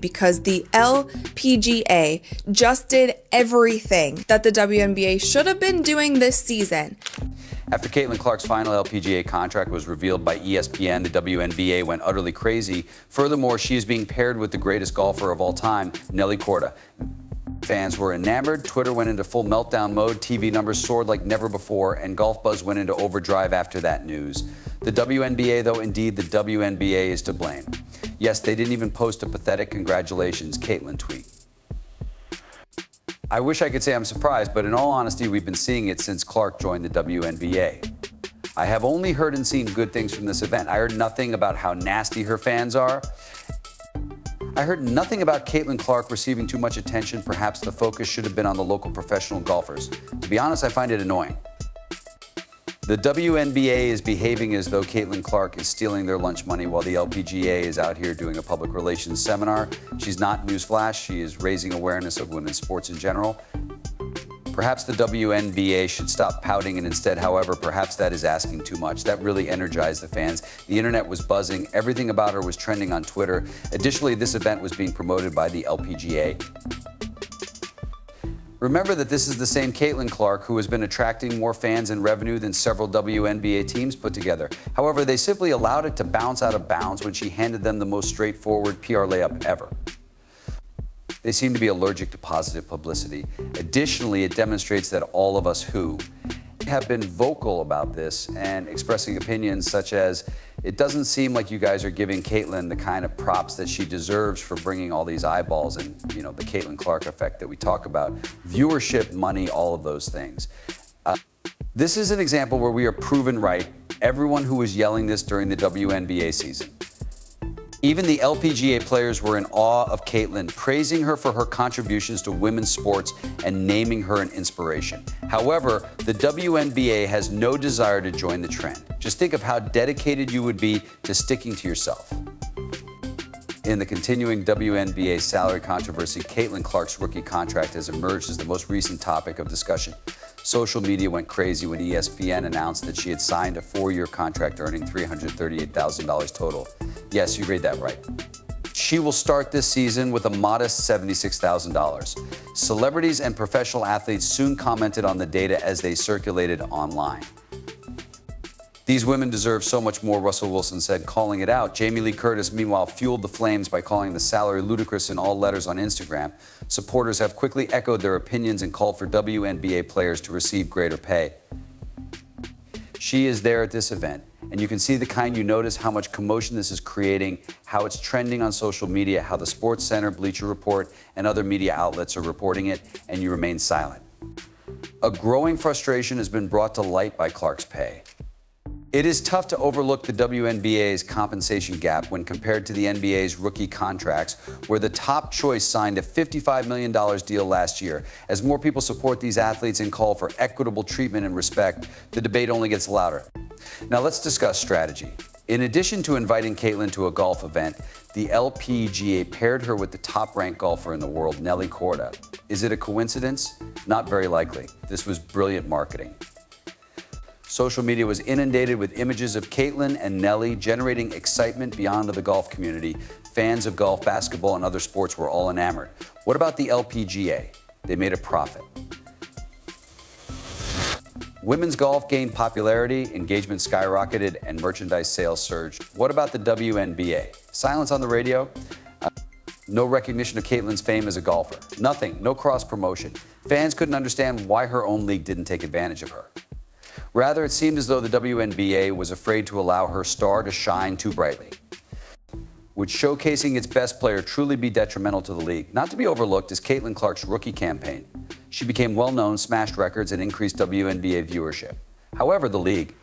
because the LPGA just did everything that the WNBA should have been doing this season. After Caitlin Clark's final LPGA contract was revealed by ESPN, the WNBA went utterly crazy. Furthermore, she is being paired with the greatest golfer of all time, Nelly Korda. Fans were enamored, Twitter went into full meltdown mode, TV numbers soared like never before, and Golf Buzz went into overdrive after that news. The WNBA, though, indeed, the WNBA is to blame. Yes, they didn't even post a pathetic congratulations Caitlin tweet. I wish I could say I'm surprised, but in all honesty, we've been seeing it since Clark joined the WNBA. I have only heard and seen good things from this event. I heard nothing about how nasty her fans are. I heard nothing about Caitlin Clark receiving too much attention. Perhaps the focus should have been on the local professional golfers. To be honest, I find it annoying. The WNBA is behaving as though Caitlin Clark is stealing their lunch money while the LPGA is out here doing a public relations seminar. She's not, newsflash, she is raising awareness of women's sports in general. Perhaps the WNBA should stop pouting, and instead, however, perhaps that is asking too much. That really energized the fans. The internet was buzzing. Everything about her was trending on Twitter. Additionally, this event was being promoted by the LPGA. Remember that this is the same Caitlin Clark who has been attracting more fans and revenue than several WNBA teams put together. However, they simply allowed it to bounce out of bounds when she handed them the most straightforward PR layup ever. They seem to be allergic to positive publicity. Additionally, it demonstrates that all of us who have been vocal about this and expressing opinions such as, it doesn't seem like you guys are giving Caitlin the kind of props that she deserves for bringing all these eyeballs and, you know, the Caitlin Clark effect that we talk about, viewership, money, all of those things. This is an example where we are proven right. Everyone who was yelling this during the WNBA season. Even the LPGA players were in awe of Caitlin, praising her for her contributions to women's sports and naming her an inspiration. However, the WNBA has no desire to join the trend. Just think of how dedicated you would be to sticking to yourself. In the continuing WNBA salary controversy, Caitlin Clark's rookie contract has emerged as the most recent topic of discussion. Social media went crazy when ESPN announced that she had signed a 4-year contract earning $338,000 total. Yes, you read that right. She will start this season with a modest $76,000. Celebrities and professional athletes soon commented on the data as they circulated online. These women deserve so much more, Russell Wilson said, calling it out. Jamie Lee Curtis, meanwhile, fueled the flames by calling the salary ludicrous in all letters on Instagram. Supporters have quickly echoed their opinions and called for WNBA players to receive greater pay. She is there at this event, and you can see the kind you notice how much commotion this is creating, how it's trending on social media, how the Sports Center, Bleacher Report, and other media outlets are reporting it, and you remain silent. A growing frustration has been brought to light by Clark's pay. It is tough to overlook the WNBA's compensation gap when compared to the NBA's rookie contracts, where the top choice signed a $55 million deal last year. As more people support these athletes and call for equitable treatment and respect, the debate only gets louder. Now let's discuss strategy. In addition to inviting Caitlin to a golf event, the LPGA paired her with the top-ranked golfer in the world, Nelly Korda. Is it a coincidence? Not very likely. This was brilliant marketing. Social media was inundated with images of Caitlin and Nelly, generating excitement beyond the golf community. Fans of golf, basketball, and other sports were all enamored. What about the LPGA? They made a profit. Women's golf gained popularity, engagement skyrocketed, and merchandise sales surged. What about the WNBA? Silence on the radio? No recognition of Caitlin's fame as a golfer. Nothing, no cross-promotion. Fans couldn't understand why her own league didn't take advantage of her. Rather, it seemed as though the WNBA was afraid to allow her star to shine too brightly. Would showcasing its best player truly be detrimental to the league? Not to be overlooked is Caitlin Clark's rookie campaign. She became well-known, smashed records, and increased WNBA viewership. However, the league,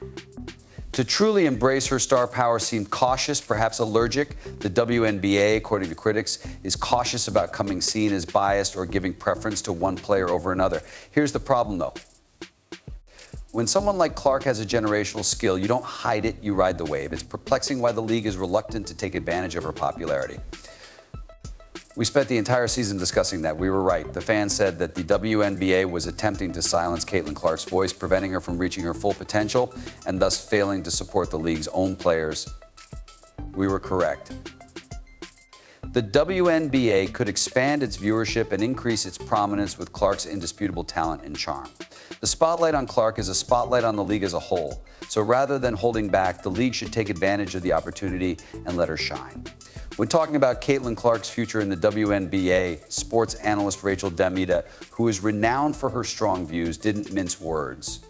to truly embrace her star power, seemed cautious, perhaps allergic. The WNBA, according to critics, is cautious about coming seen as biased or giving preference to one player over another. Here's the problem, though. When someone like Clark has a generational skill, you don't hide it, you ride the wave. It's perplexing why the league is reluctant to take advantage of her popularity. We spent the entire season discussing that. We were right. The fans said that the WNBA was attempting to silence Caitlin Clark's voice, preventing her from reaching her full potential, and thus failing to support the league's own players. We were correct. The WNBA could expand its viewership and increase its prominence with Clark's indisputable talent and charm. The spotlight on Clark is a spotlight on the league as a whole, so rather than holding back, the league should take advantage of the opportunity and let her shine. When talking about Caitlin Clark's future in the WNBA, sports analyst Rachel Damita, who is renowned for her strong views, didn't mince words.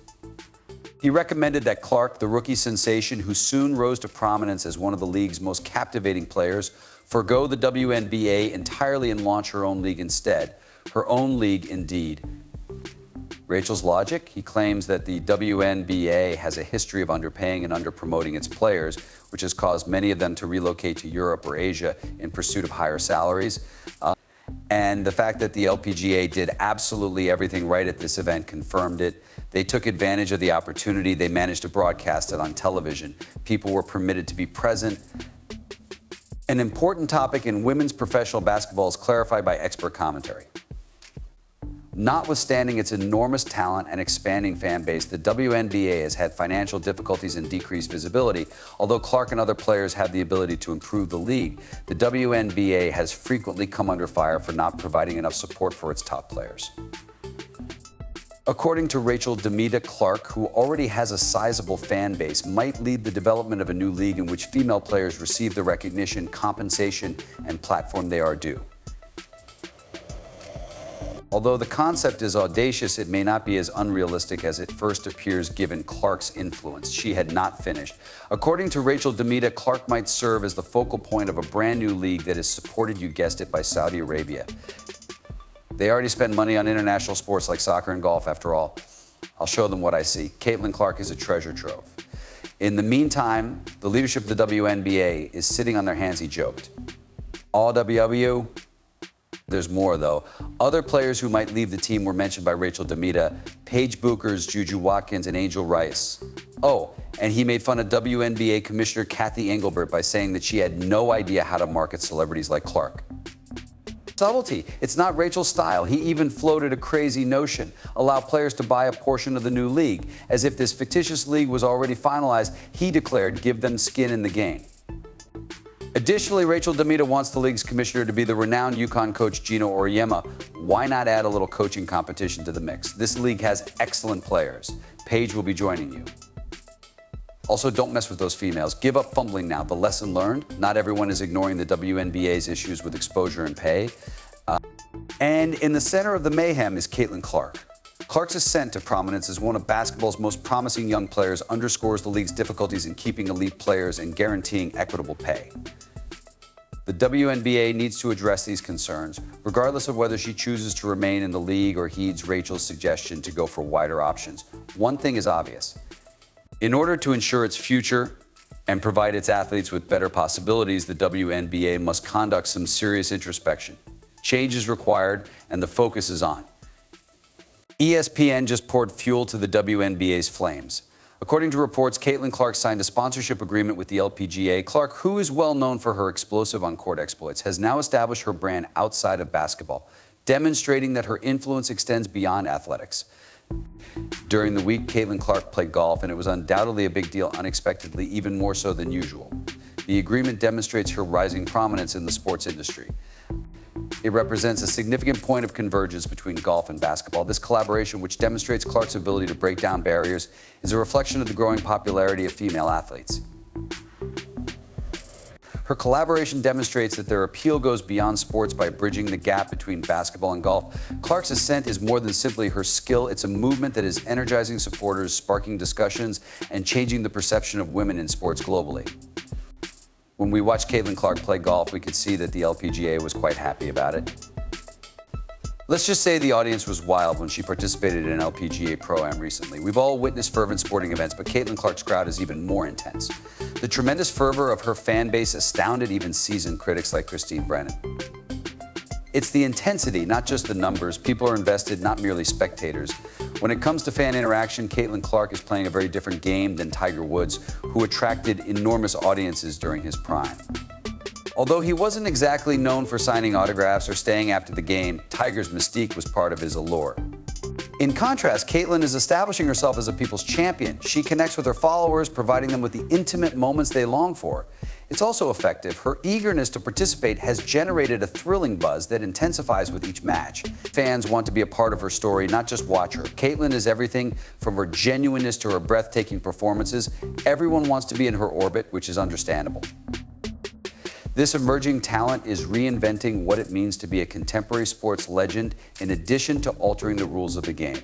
He recommended that Clark, the rookie sensation who soon rose to prominence as one of the league's most captivating players, forgo the WNBA entirely and launch her own league instead. Her own league, indeed. Rachel's logic? He claims that the WNBA has a history of underpaying and underpromoting its players, which has caused many of them to relocate to Europe or Asia in pursuit of higher salaries. And the fact that the LPGA did absolutely everything right at this event confirmed it. They took advantage of the opportunity. They managed to broadcast it on television. People were permitted to be present. An important topic in women's professional basketball is clarified by expert commentary. Notwithstanding its enormous talent and expanding fan base, the WNBA has had financial difficulties and decreased visibility. Although Clark and other players have the ability to improve the league, the WNBA has frequently come under fire for not providing enough support for its top players. According to Rachel Damita, Clark, who already has a sizable fan base, might lead the development of a new league in which female players receive the recognition, compensation, and platform they are due. Although the concept is audacious, it may not be as unrealistic as it first appears given Clark's influence. She had not finished. According to Rachel Damita, Clark might serve as the focal point of a brand new league that is supported, you guessed it, by Saudi Arabia. They already spend money on international sports like soccer and golf, after all. I'll show them what I see. Caitlin Clark is a treasure trove. In the meantime, the leadership of the WNBA is sitting on their hands, he joked. All WW? There's more, though. Other players who might leave the team were mentioned by Rachel Damita: Paige Buchers, Juju Watkins, and Angel Rice. Oh, and he made fun of WNBA Commissioner Kathy Engelbert by saying that she had no idea how to market celebrities like Clark. Subtlety. It's not Rachel's style. He even floated a crazy notion: allow players to buy a portion of the new league. As if this fictitious league was already finalized, he declared, give them skin in the game. Additionally, Rachel Damita wants the league's commissioner to be the renowned UConn coach Gino Auriemma. Why not add a little coaching competition to the mix? This league has excellent players. Paige will be joining you. Also, don't mess with those females. Give up fumbling now. The lesson learned: not everyone is ignoring the WNBA's issues with exposure and pay. And in the center of the mayhem is Caitlin Clark. Clark's ascent to prominence as one of basketball's most promising young players underscores the league's difficulties in keeping elite players and guaranteeing equitable pay. The WNBA needs to address these concerns, regardless of whether she chooses to remain in the league or heeds Rachel's suggestion to go for wider options. One thing is obvious: in order to ensure its future and provide its athletes with better possibilities, the WNBA must conduct some serious introspection. Change is required, and the focus is on. ESPN just poured fuel to the WNBA's flames. According to reports, Caitlin Clark signed a sponsorship agreement with the LPGA. Clark, who is well known for her explosive on-court exploits, has now established her brand outside of basketball, demonstrating that her influence extends beyond athletics. During the week, Caitlin Clark played golf, and it was undoubtedly a big deal unexpectedly, even more so than usual. The agreement demonstrates her rising prominence in the sports industry. It represents a significant point of convergence between golf and basketball. This collaboration, which demonstrates Clark's ability to break down barriers, is a reflection of the growing popularity of female athletes. Her collaboration demonstrates that their appeal goes beyond sports by bridging the gap between basketball and golf. Clark's ascent is more than simply her skill. It's a movement that is energizing supporters, sparking discussions, and changing the perception of women in sports globally. When we watched Caitlin Clark play golf, we could see that the LPGA was quite happy about it. Let's just say the audience was wild when she participated in an LPGA Pro-Am recently. We've all witnessed fervent sporting events, but Caitlin Clark's crowd is even more intense. The tremendous fervor of her fan base astounded even seasoned critics like Christine Brennan. It's the intensity, not just the numbers. People are invested, not merely spectators. When it comes to fan interaction, Caitlin Clark is playing a very different game than Tiger Woods, who attracted enormous audiences during his prime. Although he wasn't exactly known for signing autographs or staying after the game, Tiger's mystique was part of his allure. In contrast, Caitlin is establishing herself as a people's champion. She connects with her followers, providing them with the intimate moments they long for. It's also effective. Her eagerness to participate has generated a thrilling buzz that intensifies with each match. Fans want to be a part of her story, not just watch her. Caitlin is everything from her genuineness to her breathtaking performances. Everyone wants to be in her orbit, which is understandable. This emerging talent is reinventing what it means to be a contemporary sports legend in addition to altering the rules of the game.